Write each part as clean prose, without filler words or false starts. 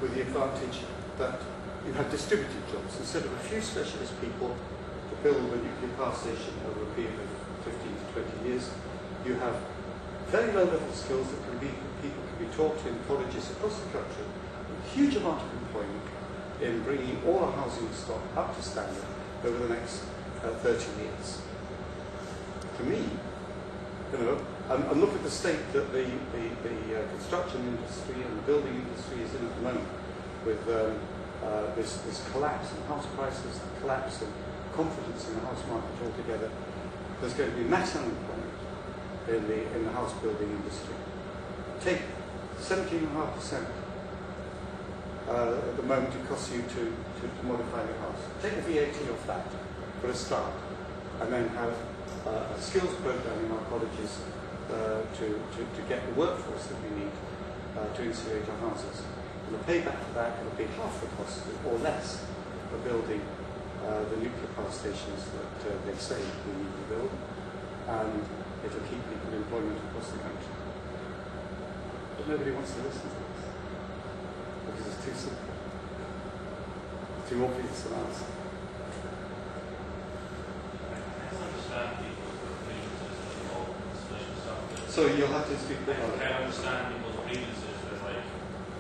with the advantage that you have distributed jobs. Instead of a few specialist people to build a nuclear power station over a period of 15 to 20 years, you have very low-level skills that people can be taught in colleges across the country, with a huge amount of employment in bringing all our housing stock up to standard over the next 30 years. To me, you know, and look at the state that the construction industry and the building industry is in at the moment, with this collapse in house prices, the collapse in confidence in the house market altogether. There's going to be mass unemployment in the house building industry. Take 17.5% at the moment it costs you to modify your house. Take the VAT off that for a start, and then have a skills program in our colleges to get the workforce that we need to insulate our houses. And the payback for that will be half the cost or less of building the nuclear power stations that they say we need to build, and it'll keep people in employment across the country. But nobody wants to listen to this because it's too simple, too obvious an answer. So you'll have to speak a bit louder. I understand people's grievances with like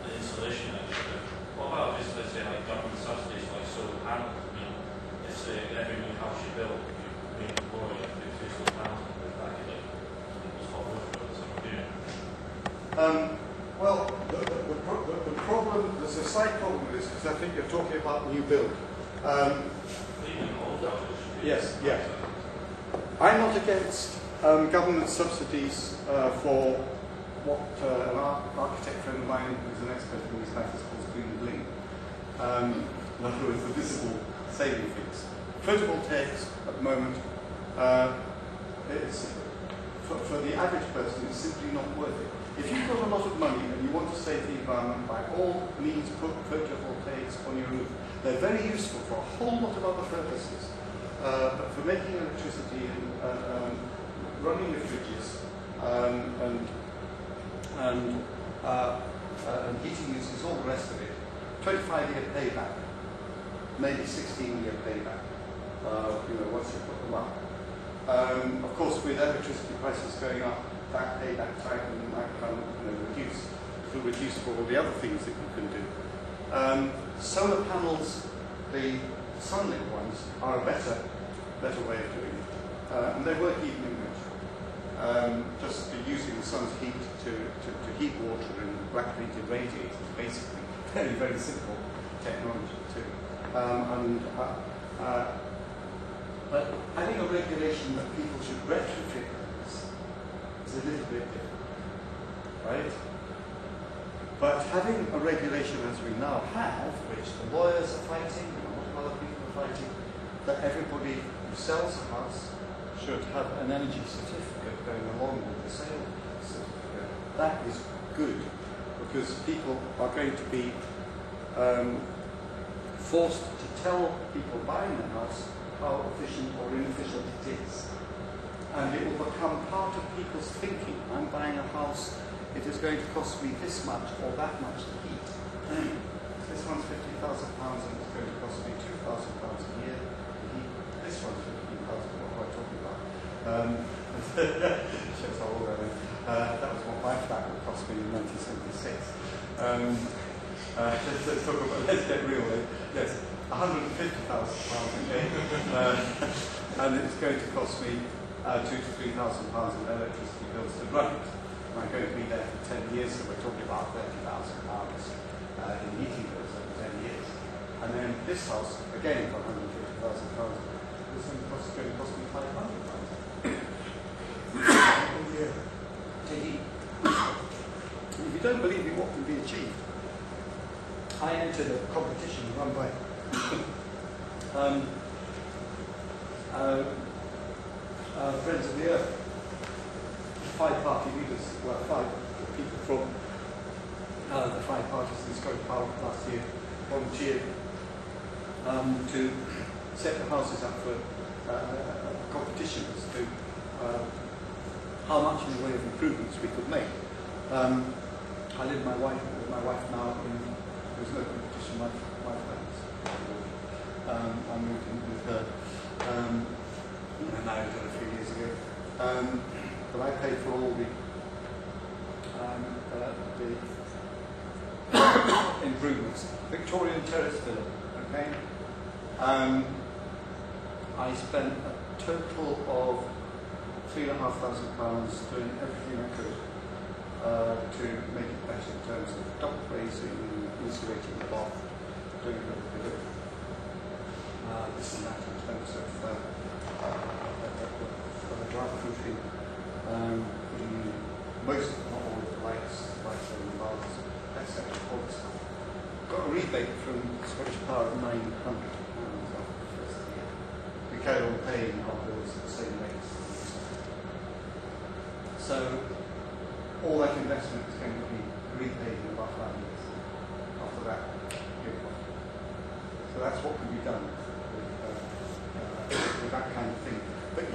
the installation of it. What about just, let's say, like government subsidies like solar panels? I mean, if every new house you build, you employ like 50 solar panels, that could like people's whole roof or something. Well, the problem, there's a slight problem with this, because I think you're talking about new build. Yes, yeah. I'm not against government subsidies for what an architect friend of mine, who's an expert in these matters, calls green bling. In other words, the visible saving things. Photovoltaics at the moment, for the average person, it's simply not worth it. If you've got a lot of money and you want to save the environment, by all means put photovoltaics on your roof. They're very useful for a whole lot of other purposes. But for making electricity and running the fridges and heating uses, all the rest of it, 25-year payback, maybe 16-year payback, once you put them up. Of course, with electricity prices going up, that payback time might become reduced. It will reduce for all the other things that you can do. Solar panels, the sunlit ones, are a better way of doing it. And they work even in winter. Just using the sun's heat to heat water in black-painted radiators, basically. Very, very simple technology too. But having a regulation that people should retrofit this is a little bit different, right? But having a regulation as we now have, which the lawyers are fighting, and a lot of other people are fighting, that everybody who sells a house should have an energy certificate going along with the sale certificate. That is good, because people are going to be forced to tell people buying the house how efficient or inefficient it is. And it will become part of people's thinking. I'm buying a house, it is going to cost me this much or that much to heat. This one's £50,000 and it's going to cost me £2,000 a year to heat. This one's £15,000, what am I talking about? Shows how old I am. That was what my flat would cost me in 1976. Let's get real. Yes, £150,000 a year. And it's going to cost me £2,000 to £3,000 in electricity bills to run it. And I'm going to be there for 10 years, so we're talking about £30,000 in heating bills over 10 years. And then this house, again for £150,000, is going to cost me £500 a year to heat. If you don't believe in what can be achieved, I entered a competition run by Friends of the Earth, 5 party leaders, well, 5 people from the 5 parties in Scottish Parliament last year volunteered to set the houses up for competition as to how much in the way of improvements we could make. I live with my wife now, who's of my friends. I moved in with her now a few years ago. But I paid for all the improvements. Victorian Terrace Villa, okay? I spent a total of £3,500 doing everything I could to make it better in terms of double glazing, insulating the bath, doing a little bit of this and that in terms of dry proofing, putting in most, not all of the lights in the baths, etc. All this stuff. Got a rebate from Scottish Power of £900 after the first year. We carried on paying our bills at the same rate. So all that investment is going to be repaid in about 5 years. After that, give up. So that's what can be done with that kind of thing. But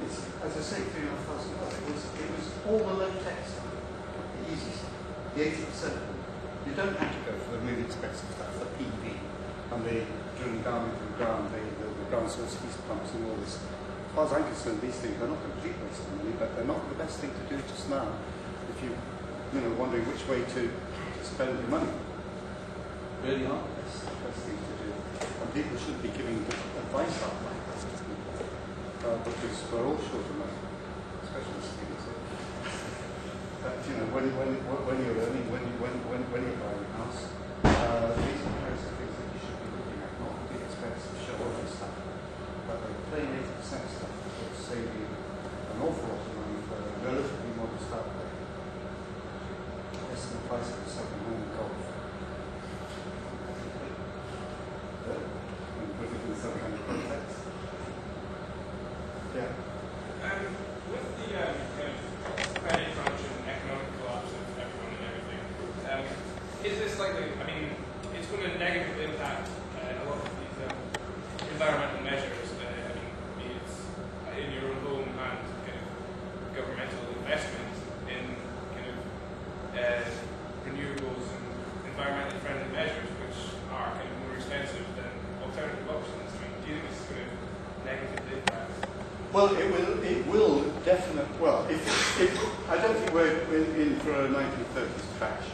it's, as I say, £3,500. It was all the low-tech stuff, the easy stuff, the 80%. You don't have to go for the really expensive stuff, the PV, and the drilling down into the ground, the ground source heat pumps and all this. As far as I'm concerned, these things are not a complete waste of money, but they're not the best thing to do just now. If you're wondering which way to spend your money, really not the best thing to do. And people shouldn't be giving advice out like that to people, because we're all short of money, especially students. But when you're earning, when you're buying a house, these are the things that you should be looking at, not the expensive show-off stuff, but the plain 80% stuff that will save you an awful lot of money for a relatively modest outlay. Less than the price of a second-hand golf. And put it in some kind of context. Yeah. With the kind of credit crunch and economic collapse of everyone and everything, is this likely, I mean, it's going to negatively impact a lot of these environmental measures, be it in your own home and kind of governmental investment in kind of renewables and environmentally friendly measures, which are kind of more expensive than alternative options. I mean, do you think this is going to negatively impact? Well, it will definitely. Well, I don't think we're in for a 1930s crash.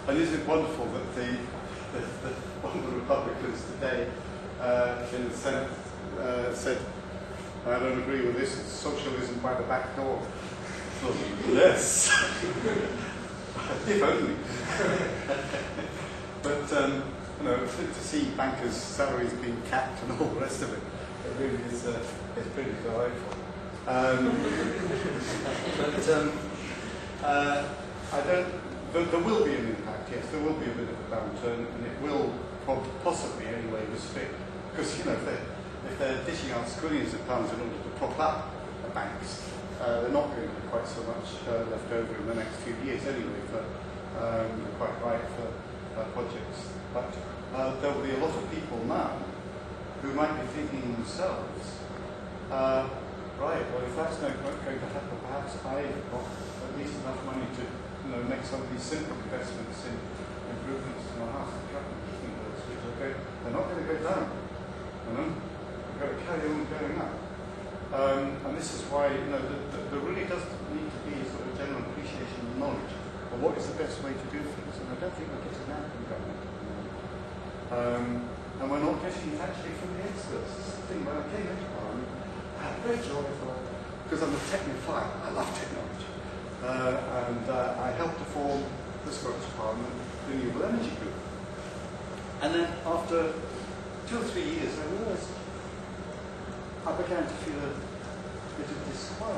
And isn't it wonderful that one of the Republicans today in the Senate said, "I don't agree with this. It's socialism by the back door." Well, yes, if only. But to see bankers' salaries being capped and all the rest of it. It really is pretty delightful. There will be an impact, yes, there will be a bit of a downturn, and it will possibly anyway restrict, because if they're dishing out squillions of pounds in order to prop up the banks, they're not going to be quite so much left over in the next few years anyway, quite right for projects. But there will be a lot of people now who might be thinking themselves, right, well, if that's not going to happen, perhaps I've got at least enough money to make some of these simple investments in improvements to my house, which are going, they're not going to go down, they're going to carry on going up. And this is why there really does need to be a sort of general appreciation and knowledge of what is the best way to do things, and I don't think we're getting that from government. And we're not getting it actually from the experts. This is the thing, when I came into Parliament, I had great joy because I'm a technophile. I love technology. And I helped to form the Scottish Parliament Renewable Energy Group. And then after 2 or 3 years, I realised I began to feel a bit of disquiet.